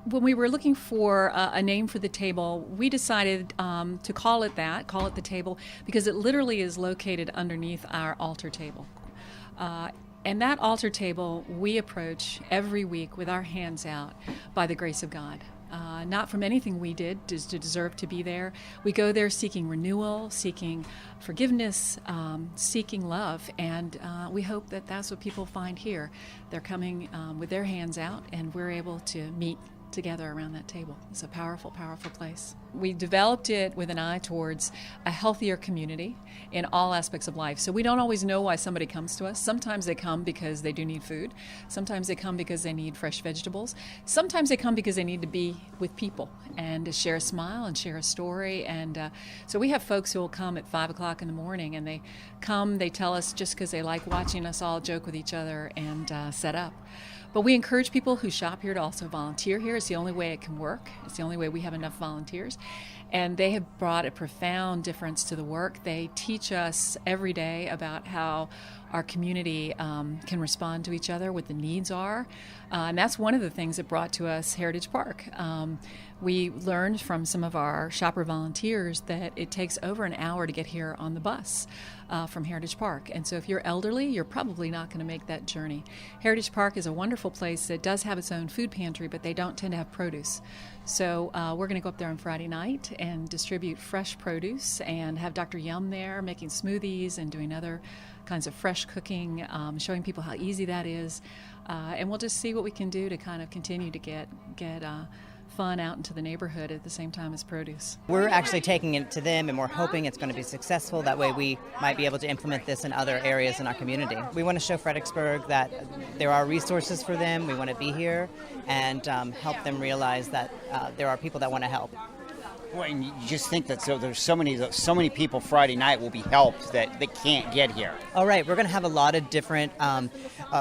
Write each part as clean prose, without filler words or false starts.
When we were looking for a name for the table, we decided to call it the table, because it literally is located underneath our altar table. And that altar table we approach every week with our hands out by the grace of God. Not from anything we did to deserve to be there. We go there seeking renewal, seeking forgiveness, seeking love, and we hope that that's what people find here. They're coming with their hands out, and we're able to meet together around that table. It's a powerful, powerful place. We developed it with an eye towards a healthier community in all aspects of life. So we don't always know why somebody comes to us. Sometimes they come because they do need food. Sometimes they come because they need fresh vegetables. Sometimes they come because they need to be with people and to share a smile and share a story. And so we have folks who will come at 5 o'clock in the morning, and they come, they tell us just because they like watching us all joke with each other and set up. But we encourage people who shop here to also volunteer here. It's the only way it can work. It's the only way we have enough volunteers. And they have brought a profound difference to the work. They teach us every day about how our community can respond to each other, what the needs are. And that's one of the things that brought to us Heritage Park. We learned from some of our shopper volunteers that it takes over an hour to get here on the bus from Heritage Park. And so if you're elderly, you're probably not going to make that journey. Heritage Park is a wonderful place that does have its own food pantry, but they don't tend to have produce. So we're going to go up there on Friday night and distribute fresh produce and have Dr. Yum there making smoothies and doing other kinds of fresh cooking, showing people how easy that is. And we'll just see what we can do to kind of continue to get fun out into the neighborhood at the same time as produce. We're actually taking it to them, and we're hoping it's going to be successful. That way we might be able to implement this in other areas in our community. We want to show Fredericksburg that there are resources for them. We want to be here and help them realize that there are people that want to help. Well, and you just think that there's so many people Friday night will be helped that they can't get here. All right, we're going to have a lot of different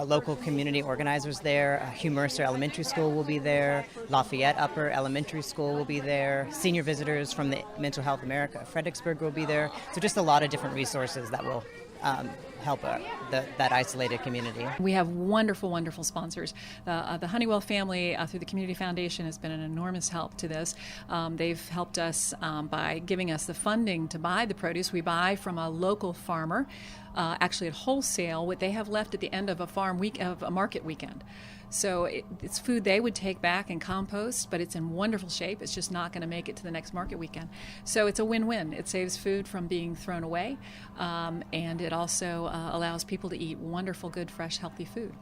local community organizers there. Hugh Mercer Elementary School will be there. Lafayette Upper Elementary School will be there. Senior visitors from the Mental Health America, Fredericksburg will be there. So just a lot of different resources that will help that isolated community. We have wonderful, wonderful sponsors. The Honeywell family through the Community Foundation has been an enormous help to this. They've helped us by giving us the funding to buy the produce. We buy from a local farmer, actually at wholesale, what they have left at the end of a market weekend. So it's food they would take back and compost, but it's in wonderful shape. It's just not going to make it to the next market weekend. So it's a win-win. It saves food from being thrown away, and it also allows people to eat wonderful, good, fresh, healthy food.